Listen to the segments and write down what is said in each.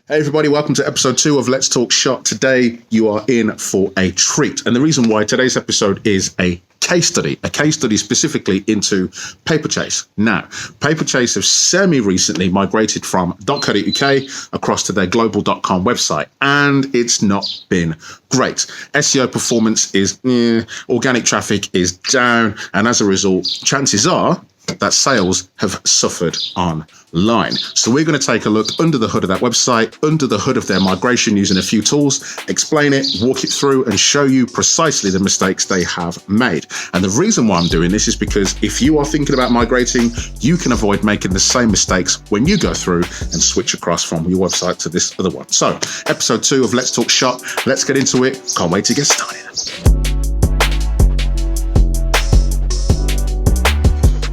Hey everybody, welcome to episode 2 of Let's Talk Shop. Today you are in for a treat. And the reason why today's episode is a case study specifically into Paperchase. Now, Paperchase have semi-recently migrated from .co.uk across to their global.com website, and it's not been great. SEO performance is organic traffic is down, and as a result, chances are that sales have suffered online. So we're going to take a look under the hood of that website, under the hood of their migration using a few tools, explain it, walk it through and show you precisely the mistakes they have made. And the reason why I'm doing this is because if you are thinking about migrating, you can avoid making the same mistakes when you go through and switch across from your website to this other one. So episode 2 of Let's Talk Shop. Let's get into it. Can't wait to get started.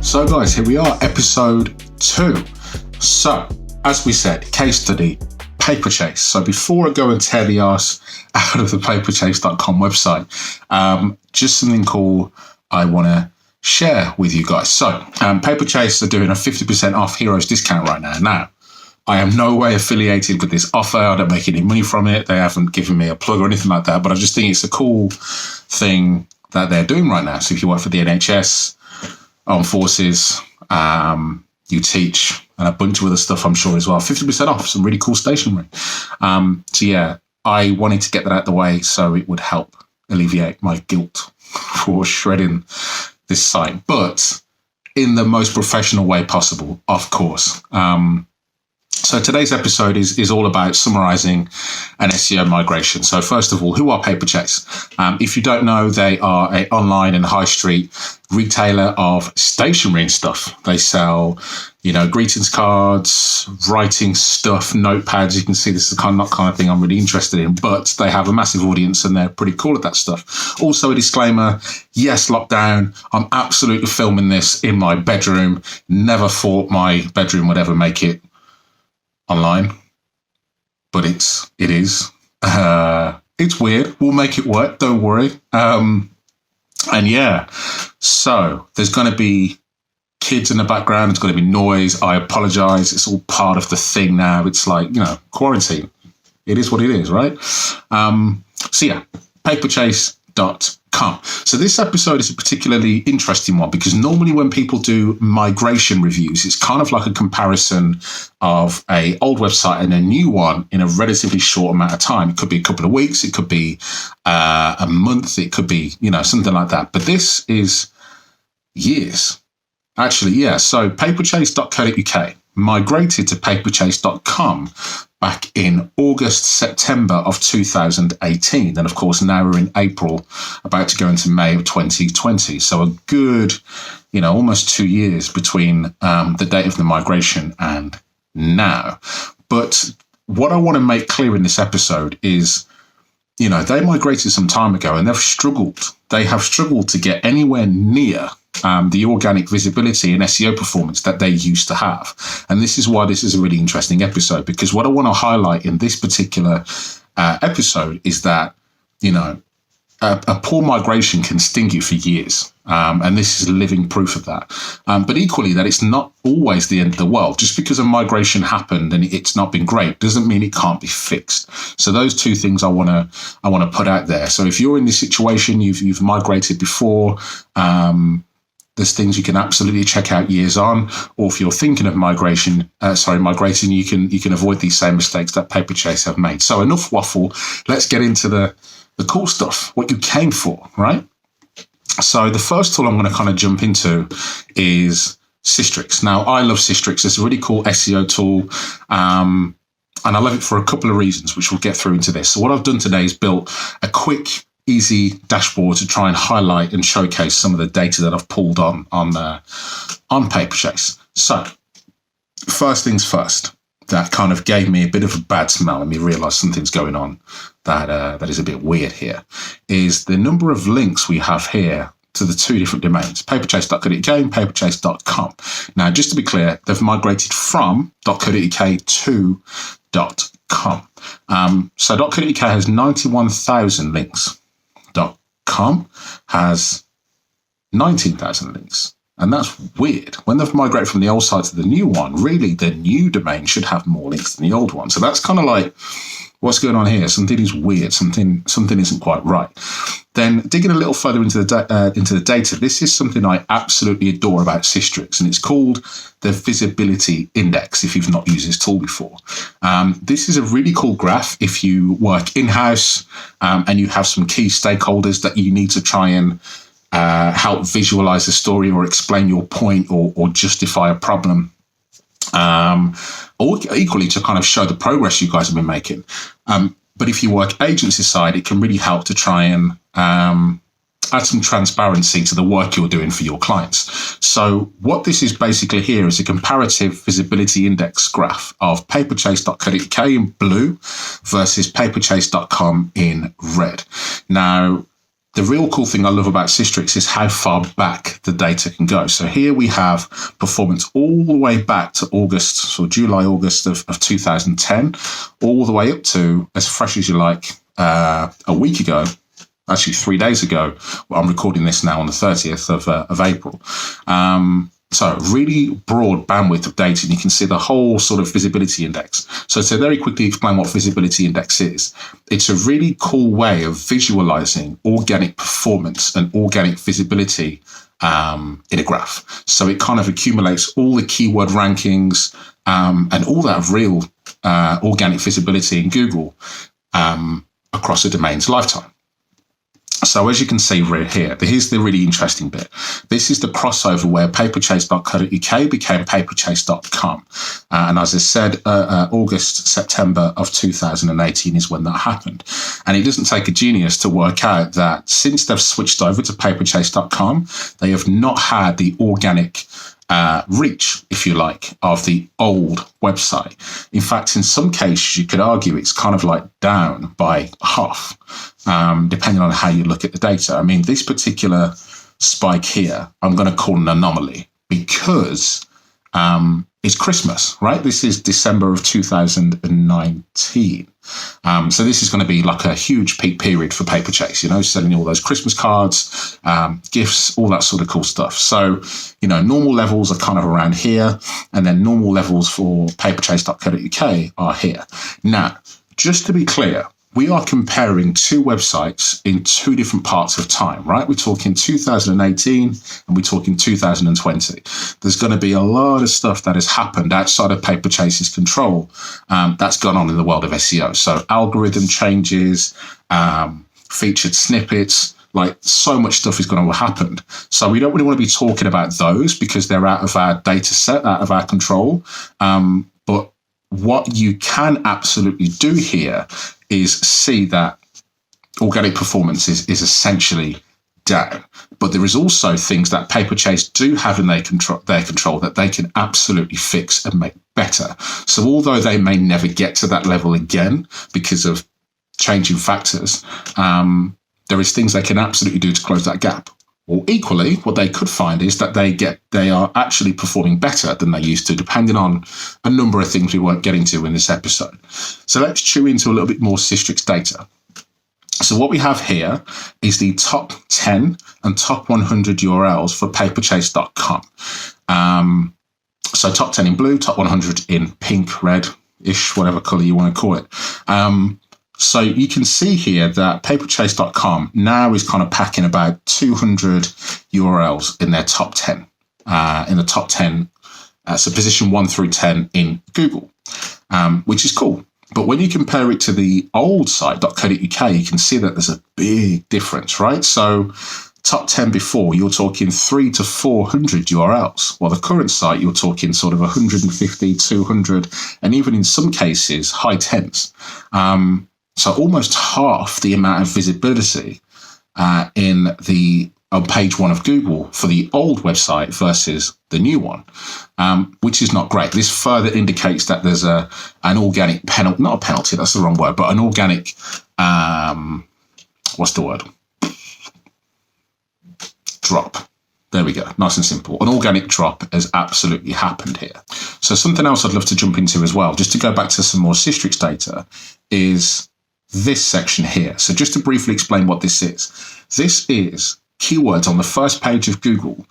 So guys, here we are, episode 2. So, as we said, case study, Paperchase. So before I go and tear the arse out of the paperchase.com website, just something cool I want to share with you guys. So, Paperchase are doing a 50% off Heroes discount right now. Now, I am no way affiliated with this offer. I don't make any money from it. They haven't given me a plug or anything like that, but I just think it's a cool thing that they're doing right now. So if you work for the NHS, Armed Forces, you teach, and a bunch of other stuff, I'm sure, as well. 50% off, some really cool stationery. So yeah, I wanted to get that out of the way so it would help alleviate my guilt for shredding this site, but in the most professional way possible, of course. So today's episode is all about summarizing an SEO migration. So first of all, who are Paperchase? If you don't know, they are an online and high street retailer of stationery and stuff. They sell, greetings cards, writing stuff, notepads. You can see this is the kind of thing I'm really interested in, but they have a massive audience and they're pretty cool at that stuff. Also a disclaimer, yes, lockdown. I'm absolutely filming this in my bedroom. Never thought my bedroom would ever make it online, but it is. It's weird. We'll make it work. Don't worry. And yeah, so there's going to be kids in the background. There's going to be noise. I apologize. It's all part of the thing now. It's like, quarantine. It is what it is, right? So yeah, paperchase.com. So this episode is a particularly interesting one because normally when people do migration reviews, it's kind of like a comparison of a old website and a new one in a relatively short amount of time. It could be a couple of weeks, it could be a month, it could be, something like that. But this is years. Actually, yeah. So paperchase.co.uk migrated to paperchase.com back in August, September of 2018. And of course, now we're in April, about to go into May of 2020. So a good, almost 2 years between the date of the migration and now. But what I want to make clear in this episode is, they migrated some time ago and they've struggled. They have struggled to get anywhere near the organic visibility and SEO performance that they used to have. And this is why this is a really interesting episode, because what I want to highlight in this particular episode is that, a poor migration can sting you for years. And this is living proof of that. But equally, that it's not always the end of the world. Just because a migration happened and it's not been great doesn't mean it can't be fixed. So those two things I want to put out there. So if you're in this situation, you've migrated before, there's things you can absolutely check out years on, or if you're thinking of migrating, you can avoid these same mistakes that Paperchase have made. So enough waffle. Let's get into the cool stuff, what you came for, right? So the first tool I'm going to kind of jump into is Systrix. Now, I love Systrix. It's a really cool SEO tool, and I love it for a couple of reasons, which we'll get through into this. So what I've done today is built a quick, easy dashboard to try and highlight and showcase some of the data that I've pulled on Paperchase. So first things first, that kind of gave me a bit of a bad smell and me realize something's going on that is a bit weird here, is the number of links we have here to the two different domains, paperchase.co.uk and paperchase.com. Now, just to be clear, they've migrated from .co.uk to .com. So .co.uk has 91,000 links. .com has 19,000 links. And that's weird. When they've migrated from the old site to the new one, really the new domain should have more links than the old one. So that's kind of like, what's going on here? Something is weird. Something isn't quite right. Then digging a little further into the data, this is something I absolutely adore about Sistrix, and it's called the Visibility Index, if you've not used this tool before. This is a really cool graph if you work in-house and you have some key stakeholders that you need to try and help visualize a story or explain your point or justify a problem. Or equally to kind of show the progress you guys have been making. But if you work agency side, it can really help to try and add some transparency to the work you're doing for your clients. So what this is basically here is a comparative visibility index graph of paperchase.co.uk in blue versus paperchase.com in red. Now, the real cool thing I love about Sistrix is how far back the data can go. So here we have performance all the way back to August, so July, August of 2010, all the way up to as fresh as you like a week ago, actually 3 days ago. Well, I'm recording this now on the 30th of April. So really broad bandwidth of data, and you can see the whole sort of visibility index. So to very quickly explain what visibility index is, it's a really cool way of visualizing organic performance and organic visibility in a graph. So it kind of accumulates all the keyword rankings and all that real organic visibility in Google across a domain's lifetime. So as you can see right here, here's the really interesting bit. This is the crossover where paperchase.co.uk became paperchase.com. And as I said, August, September of 2018 is when that happened. And it doesn't take a genius to work out that since they've switched over to paperchase.com, they have not had the organic reach, if you like, of the old website. In fact, in some cases, you could argue it's kind of like down by half, depending on how you look at the data. I mean, this particular spike here, I'm going to call an anomaly because it's Christmas, right? This is December of 2019. So this is going to be like a huge peak period for Paperchase, you know, selling all those Christmas cards, gifts, all that sort of cool stuff. So, you know, normal levels are kind of around here, and then normal levels for paperchase.co.uk are here. Now, just to be clear, we are comparing two websites in two different parts of time, right? We're talking 2018 and we're talking 2020. There's going to be a lot of stuff that has happened outside of Paperchase's control that's gone on in the world of SEO. So algorithm changes, featured snippets, like so much stuff is going to have happened. So we don't really want to be talking about those because they're out of our data set, out of our control. But what you can absolutely do here is see that organic performance is essentially down. But there is also things that Paperchase do have in their control that they can absolutely fix and make better. So although they may never get to that level again because of changing factors, there is things they can absolutely do to close that gap. Or equally, what they could find is that they are actually performing better than they used to, depending on a number of things we won't get into in this episode. So let's chew into a little bit more Sistrix data. So what we have here is the top 10 and top 100 URLs for paperchase.com. So top 10 in blue, top 100 in pink, red-ish, whatever color you want to call it. So you can see here that paperchase.com now is kind of packing about 200 URLs in their top 10, in the top 10, so position 1 through 10 in Google, which is cool. But when you compare it to the old site, .co.uk, you can see that there's a big difference, right? So top 10 before, you're talking 300 to 400 URLs, while the current site, you're talking sort of 150, 200, and even in some cases, high tens. So almost half the amount of visibility on page 1 of Google for the old website versus the new one, which is not great. This further indicates that there's an organic penalty, not a penalty, that's the wrong word, but an organic, what's the word? Drop. There we go. Nice and simple. An organic drop has absolutely happened here. So something else I'd love to jump into as well, just to go back to some more Sistrix data, is this section here. So just to briefly explain what this is. This is keywords on the first page of Google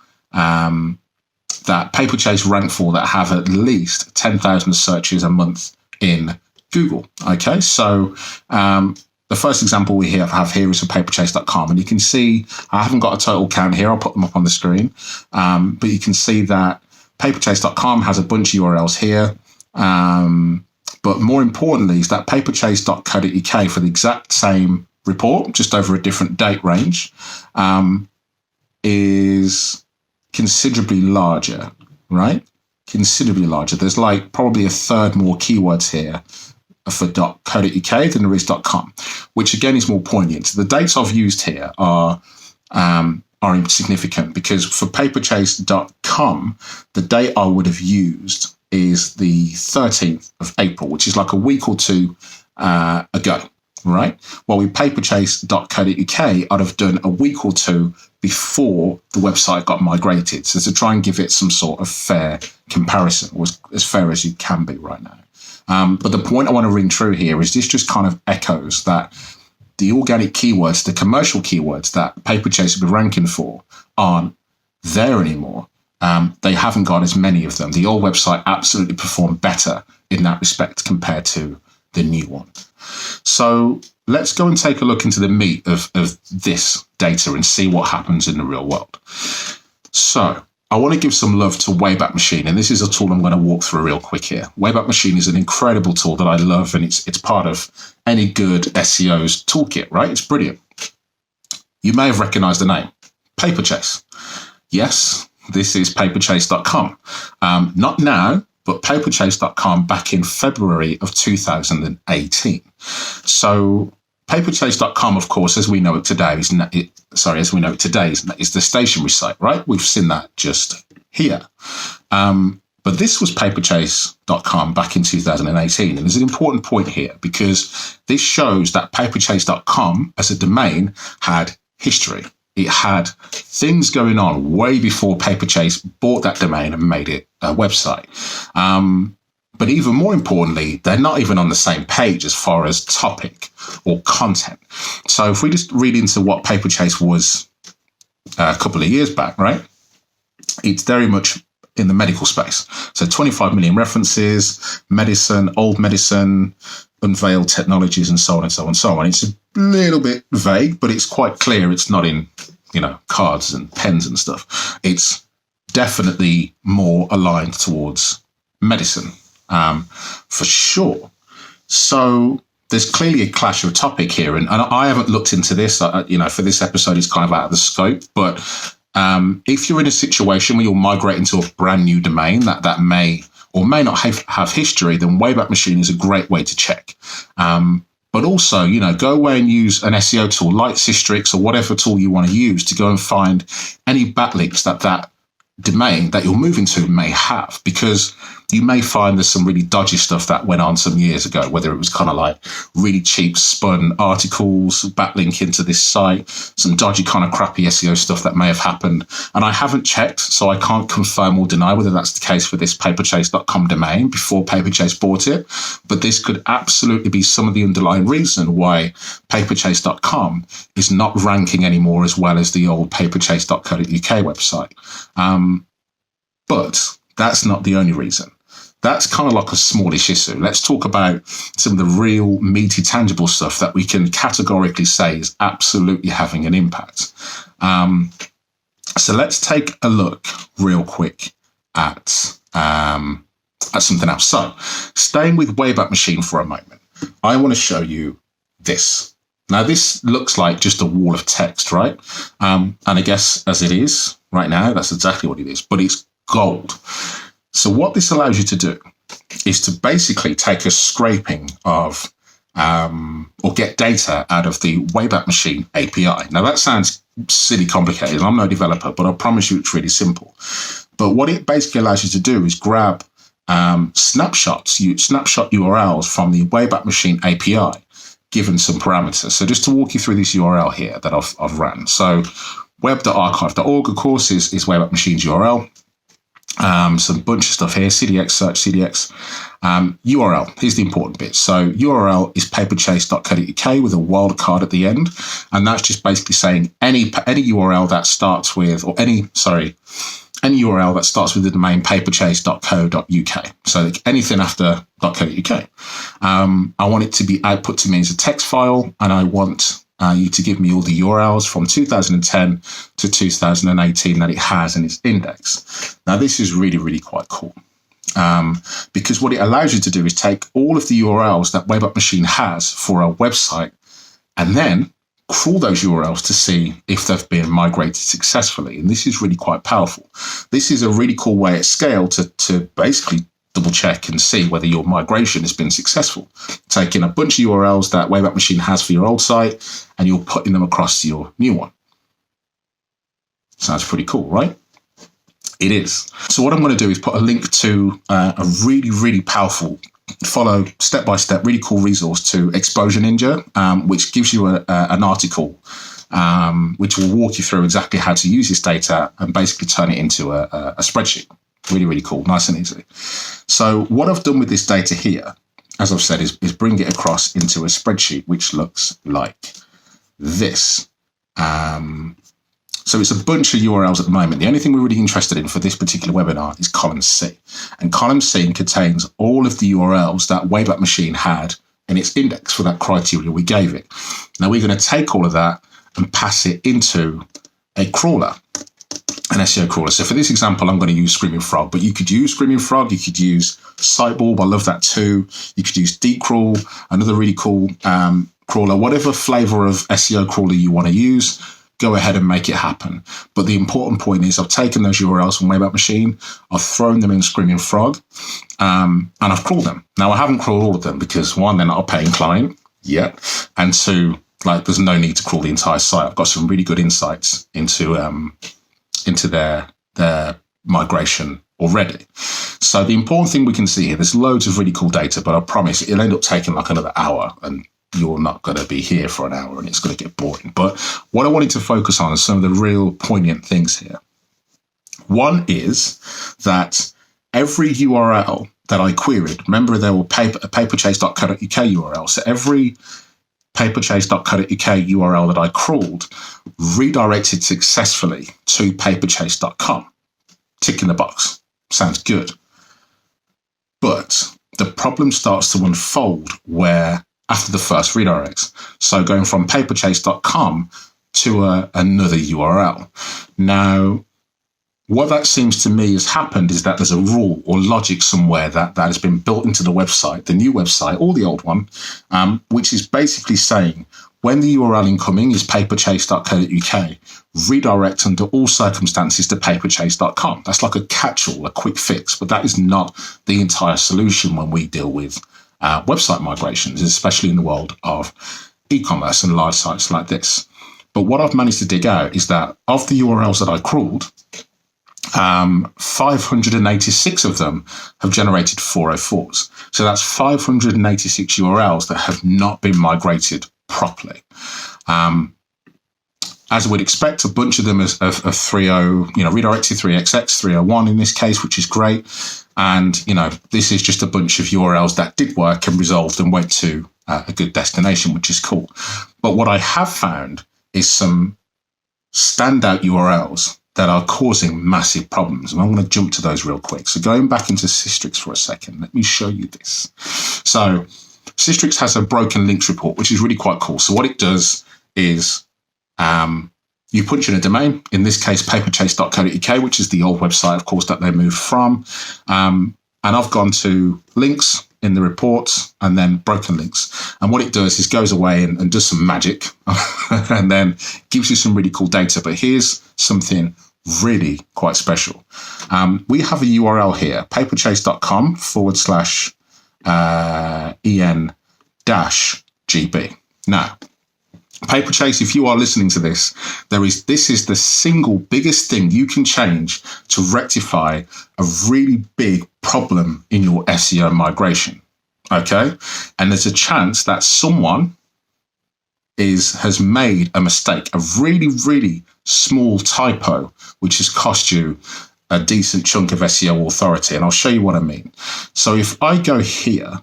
that Paperchase rank for that have at least 10,000 searches a month in Google. Okay, so the first example we have here is for paperchase.com, and you can see I haven't got a total count here. I'll put them up on the screen, but you can see that paperchase.com has a bunch of URLs here. But more importantly is that paperchase.co.uk for the exact same report, just over a different date range, is considerably larger, right? Considerably larger. There's like probably a third more keywords here for .co.uk than there is .com, which again is more poignant. The dates I've used here are insignificant because for paperchase.com, the date I would have used is the 13th of April, which is like a week or two ago, right? Well, with paperchase.co.uk, I'd have done a week or two before the website got migrated. So to try and give it some sort of fair comparison, was as fair as you can be right now. But the point I want to ring true here is this just kind of echoes that the organic keywords, the commercial keywords that Paperchase will be ranking for aren't there anymore. They haven't got as many of them. The old website absolutely performed better in that respect compared to the new one. So let's go and take a look into the meat of this data and see what happens in the real world. So I want to give some love to Wayback Machine, and this is a tool I'm going to walk through real quick here. Wayback Machine is an incredible tool that I love, and it's part of any good SEO's toolkit, right? It's brilliant. You may have recognized the name, Paperchase. Yes, this is paperchase.com. Not now, but paperchase.com back in February of 2018. So Paperchase.com, of course, as we know it today, is the stationery site, right? We've seen that just here. But this was Paperchase.com back in 2018. And there's an important point here because this shows that Paperchase.com as a domain had history. It had things going on way before Paperchase bought that domain and made it a website. But even more importantly, they're not even on the same page as far as topic or content. So if we just read into what Paperchase was a couple of years back, right? It's very much in the medical space. So 25 million references, medicine, old medicine, unveiled technologies, and so on and so on and so on. It's a little bit vague, but it's quite clear it's not in, cards and pens and stuff. It's definitely more aligned towards medicine. For sure. So there's clearly a clash of topic here, and I haven't looked into this. For this episode, it's kind of out of the scope. But if you're in a situation where you're migrating to a brand new domain that may or may not have history, then Wayback Machine is a great way to check. But also, go away and use an SEO tool like Systrix or whatever tool you want to use to go and find any backlinks that domain that you're moving to may have, because you may find there's some really dodgy stuff that went on some years ago, whether it was kind of like really cheap spun articles, backlink into this site, some dodgy kind of crappy SEO stuff that may have happened. And I haven't checked, so I can't confirm or deny whether that's the case for this paperchase.com domain before Paperchase bought it. But this could absolutely be some of the underlying reason why paperchase.com is not ranking anymore as well as the old paperchase.co.uk website. But that's not the only reason. That's kind of like a smallish issue. Let's talk about some of the real meaty, tangible stuff that we can categorically say is absolutely having an impact. So let's take a look real quick at something else. So staying with Wayback Machine for a moment, I want to show you this. Now, this looks like just a wall of text, right? And I guess as it is right now, that's exactly what it is, but it's gold. So what this allows you to do is to basically take a scraping of or get data out of the Wayback Machine API. Now, that sounds silly complicated. I'm no developer, but I promise you it's really simple. But what it basically allows you to do is grab snapshot URLs from the Wayback Machine API, given some parameters. So just to walk you through this URL here that I've ran. So web.archive.org, of course, is Wayback Machine's URL. Some bunch of stuff here, CDX, search CDX. URL, here's the important bit. So URL is paperchase.co.uk with a wildcard at the end. And that's just basically saying any URL that starts with, any URL that starts with the domain paperchase.co.uk. So anything after .co.uk. I want it to be output to me as a text file, and I want you to give me all the URLs from 2010 to 2018 that it has in its index. Now, this is really, really quite cool. Because what it allows you to do is take all of the URLs that Wayback Machine has for a website and then crawl those URLs to see if they've been migrated successfully. And this is really quite powerful. This is a really cool way at scale to basically double check and see whether your migration has been successful. Taking a bunch of URLs that Wayback Machine has for your old site and you're putting them across to your new one. Sounds pretty cool, right? It is. So what I'm going to do is put a link to a really, really powerful, follow step-by-step, really cool resource to Exposure Ninja, which gives you an article which will walk you through exactly how to use this data and basically turn it into a spreadsheet. Really, really cool, nice and easy. So what I've done with this data here, as I've said, is bring it across into a spreadsheet, which looks like this. So it's a bunch of URLs at the moment. The only thing we're really interested in for this particular webinar is column C. And column C contains all of the URLs that Wayback Machine had in its index for that criteria we gave it. Now we're going to take all of that and pass it into a crawler, an SEO crawler. So for this example, I'm going to use Screaming Frog, but you could use Screaming Frog, you could use Sitebulb, I love that too. You could use Deepcrawl, another really cool crawler, whatever flavor of SEO crawler you want to use. Go ahead and make it happen. But the important point is I've taken those URLs from Wayback Machine, I've thrown them in Screaming Frog, and I've crawled them. Now, I haven't crawled all of them because, one, they're not a paying client yet, and two, there's no need to crawl the entire site. I've got some really good insights into their migration already. So the important thing we can see here, there's loads of really cool data, but I promise it'll end up taking another hour, and you're not going to be here for an hour and it's going to get boring. But what I wanted to focus on is some of the real poignant things here. One is that every URL that I queried, remember there were paperchase.co.uk URL. So every paperchase.co.uk URL that I crawled redirected successfully to paperchase.com. Tick in the box. Sounds good. But the problem starts to unfold where after the first redirects. So going from paperchase.com to another URL. Now, what that seems to me has happened is that there's a rule or logic somewhere that has been built into the website, the new website or the old one, which is basically saying when the URL incoming is paperchase.co.uk, redirect under all circumstances to paperchase.com. That's like a catch-all, a quick fix, but that is not the entire solution when we deal with website migrations, especially in the world of e-commerce and large sites like this. But what I've managed to dig out is that of the URLs that I crawled, 586 of them have generated 404s. So that's 586 URLs that have not been migrated properly. As I would expect, a bunch of them are 3.0, redirected 3xx, 301 in this case, which is great. And, this is just a bunch of URLs that did work and resolved and went to a good destination, which is cool. But what I have found is some standout URLs that are causing massive problems. And I'm going to jump to those real quick. So going back into Systrix for a second, let me show you this. So Systrix has a broken links report, which is really quite cool. So what it does is you punch in a domain, in this case, paperchase.co.uk, which is the old website, of course, that they moved from. And I've gone to links in the reports and then broken links. And what it does is goes away and does some magic and then gives you some really cool data. But here's something really quite special. We have a URL here, paperchase.com/en-gb. Now, Paperchase, if you are listening to this, this is the single biggest thing you can change to rectify a really big problem in your SEO migration. Okay? And there's a chance that someone has made a mistake, a really, really small typo, which has cost you a decent chunk of SEO authority. And I'll show you what I mean. So if I go here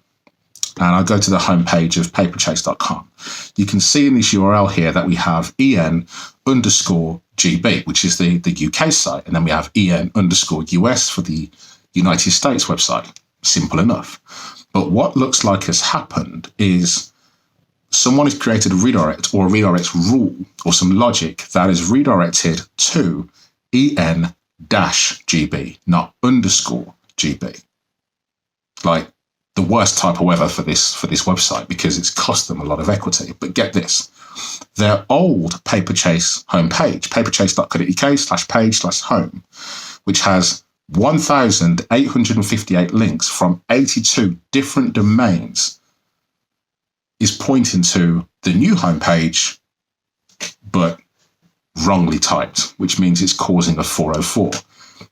and I go to the homepage of paperchase.com, you can see in this URL here that we have en_GB, which is the UK site. And then we have en_US for the United States website. Simple enough. But what looks like has happened is someone has created a redirect or a redirect rule or some logic that is redirected to en-GB, not _GB. Like the worst typo ever for this website, because it's cost them a lot of equity. But get this, their old Paperchase homepage, paperchase.co.uk/page/home, which has 1,858 links from 82 different domains, is pointing to the new homepage, but wrongly typed, which means it's causing a 404.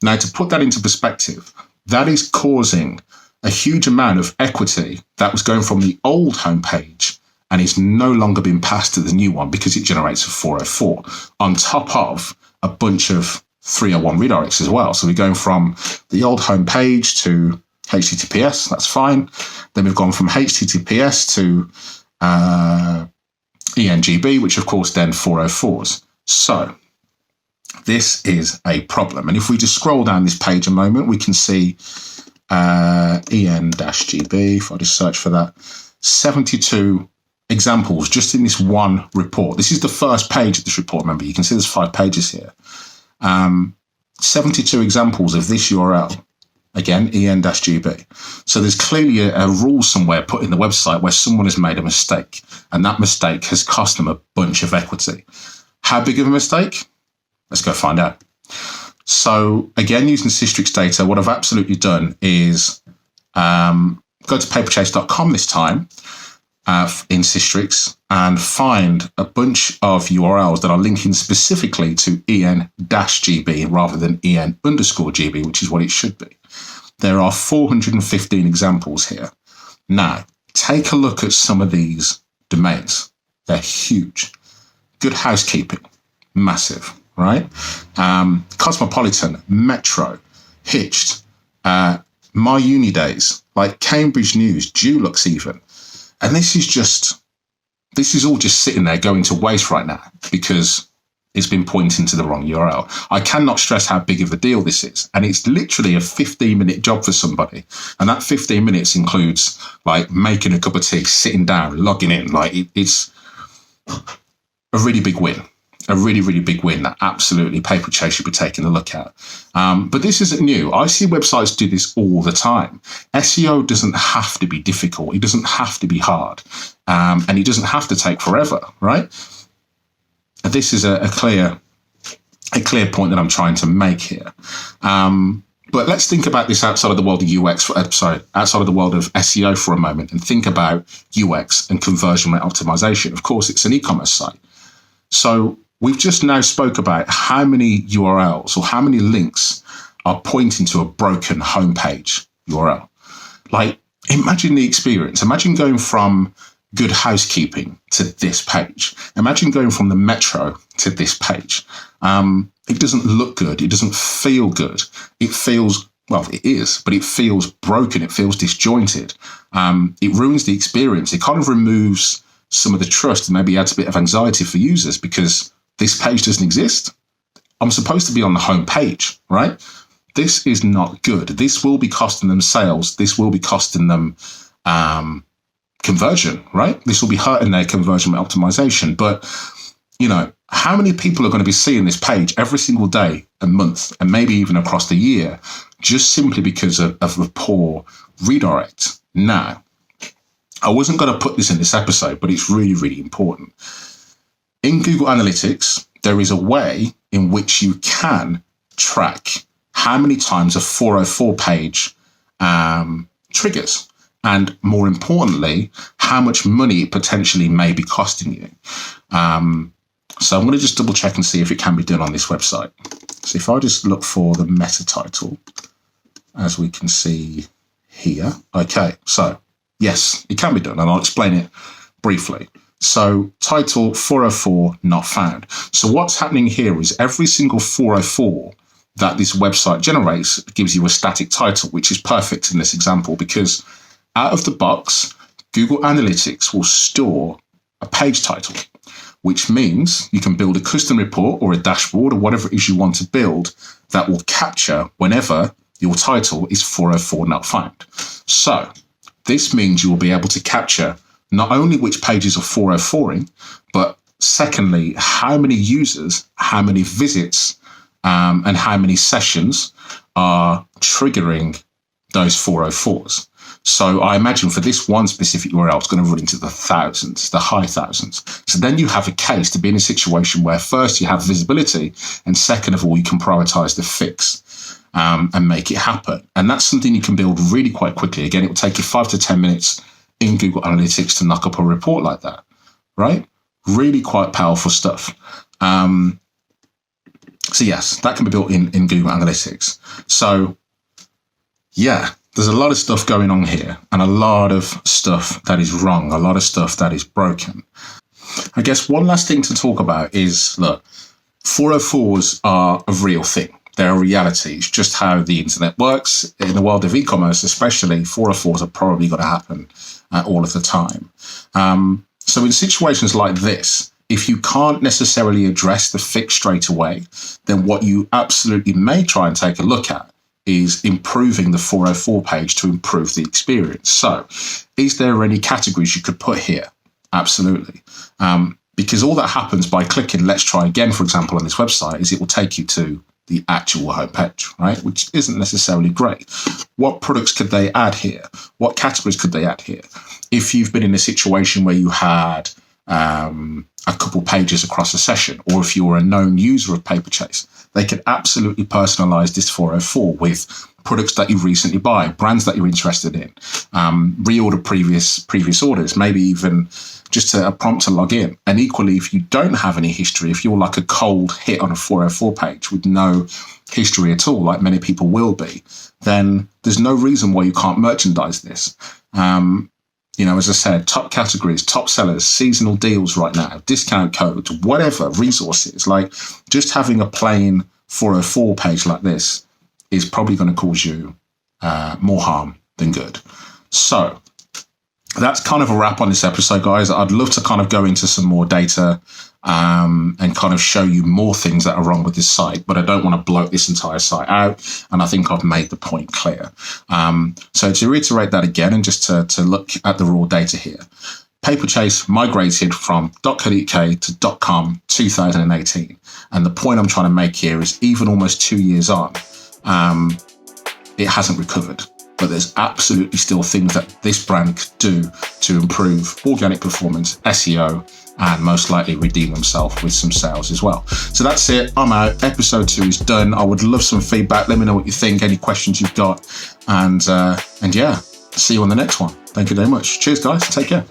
Now, to put that into perspective, that is causing a huge amount of equity that was going from the old homepage and is no longer being passed to the new one because it generates a 404 on top of a bunch of 301 redirects as well. So we're going from the old homepage to HTTPS, that's fine. Then we've gone from HTTPS to ENGB, which of course then 404s. So this is a problem. And if we just scroll down this page a moment, we can see en-GB, if I just search for that, 72 examples just in this one report. This is the first page of this report, remember, you can see there's 5 pages here. 72 examples of this URL, again, en-GB. So there's clearly a rule somewhere put in the website where someone has made a mistake, and that mistake has cost them a bunch of equity. How big of a mistake? Let's go find out. So again, using Systrix data, what I've absolutely done is go to paperchase.com this time in Systrix and find a bunch of URLs that are linking specifically to en-GB rather than en_GB, which is what it should be. There are 415 examples here. Now, take a look at some of these domains. They're huge. Good Housekeeping, massive, right? Cosmopolitan, Metro, Hitched, My Uni Days, like Cambridge News, Dulux even. And this is all just sitting there going to waste right now because it's been pointing to the wrong URL. I cannot stress how big of a deal this is. And it's literally a 15-minute job for somebody. And that 15 minutes includes like making a cup of tea, sitting down, logging in. Like it's a really big win. A really, really big win that absolutely Paperchase should be taking a look at. But this isn't new. I see websites do this all the time. SEO doesn't have to be difficult. It doesn't have to be hard. And it doesn't have to take forever, right? This is a clear point that I'm trying to make here. But let's think about this outside of the world of outside of the world of SEO for a moment and think about UX and conversion rate optimization. Of course, it's an e-commerce site. So we've just now spoke about how many URLs or how many links are pointing to a broken homepage URL. Like, imagine the experience. Imagine going from Good Housekeeping to this page. Imagine going from the Metro to this page. It doesn't look good. It doesn't feel good. It feels, well, it is, but it feels broken. It feels disjointed. It ruins the experience. It kind of removes some of the trust and maybe adds a bit of anxiety for users because this page doesn't exist. I'm supposed to be on the home page, right? This is not good. This will be costing them sales. This will be costing them conversion, right? This will be hurting their conversion optimization. But, you know, how many people are going to be seeing this page every single day and month and maybe even across the year just simply because of a poor redirect? Now, I wasn't going to put this in this episode, but it's really, really important. In Google Analytics, there is a way in which you can track how many times a 404 page triggers. And more importantly, how much money it potentially may be costing you. So I'm going to just double check and see if it can be done on this website. So if I just look for the meta title, as we can see here. Okay, so yes, it can be done, and I'll explain it briefly. So title 404 not found. So what's happening here is every single 404 that this website generates gives you a static title, which is perfect in this example because out of the box, Google Analytics will store a page title, which means you can build a custom report or a dashboard or whatever it is you want to build that will capture whenever your title is 404 not found. So this means you will be able to capture not only which pages are 404ing, but secondly, how many users, how many visits, and how many sessions are triggering those 404s. So I imagine for this one specific URL, it's going to run into the thousands, the high thousands. So then you have a case to be in a situation where first you have visibility, and second of all, you can prioritize the fix and make it happen. And that's something you can build really quite quickly. Again, it will take you 5 to 10 minutes in Google Analytics to knock up a report like that, right? Really quite powerful stuff. So yes, that can be built in Google Analytics. So yeah, there's a lot of stuff going on here and a lot of stuff that is wrong, a lot of stuff that is broken. I guess one last thing to talk about is, look, 404s are a real thing. They're a reality. It's just how the internet works. In the world of e-commerce, especially, 404s are probably going to happen all of the time. So in situations like this, if you can't necessarily address the fix straight away, then what you absolutely may try and take a look at is improving the 404 page to improve the experience. So is there any categories you could put here? Absolutely. Because all that happens by clicking let's try again, for example, on this website, is it will take you to the actual homepage, right? Which isn't necessarily great. What products could they add here? What categories could they add here? If you've been in a situation where you had a couple pages across a session, or if you're a known user of Paperchase, they could absolutely personalize this 404 with products that you recently buy, brands that you're interested in, reorder previous orders, maybe even just a prompt to log in. And equally, if you don't have any history, if you're like a cold hit on a 404 page with no history at all, like many people will be, then there's no reason why you can't merchandise this. As I said, top categories, top sellers, seasonal deals right now, discount codes, whatever, resources. Like just having a plain 404 page like this is probably going to cause you more harm than good. So that's kind of a wrap on this episode, guys. I'd love to kind of go into some more data and kind of show you more things that are wrong with this site, but I don't want to bloat this entire site out, and I think I've made the point clear. So to reiterate that again, and just to look at the raw data here, Paperchase migrated from .co.uk to .com 2018, and the point I'm trying to make here is even almost 2 years on, it hasn't recovered. But there's absolutely still things that this brand could do to improve organic performance, SEO, and most likely redeem themselves with some sales as well. So that's it. I'm out. Episode 2 is done. I would love some feedback. Let me know what you think, any questions you've got. And yeah, see you on the next one. Thank you very much. Cheers, guys. Take care.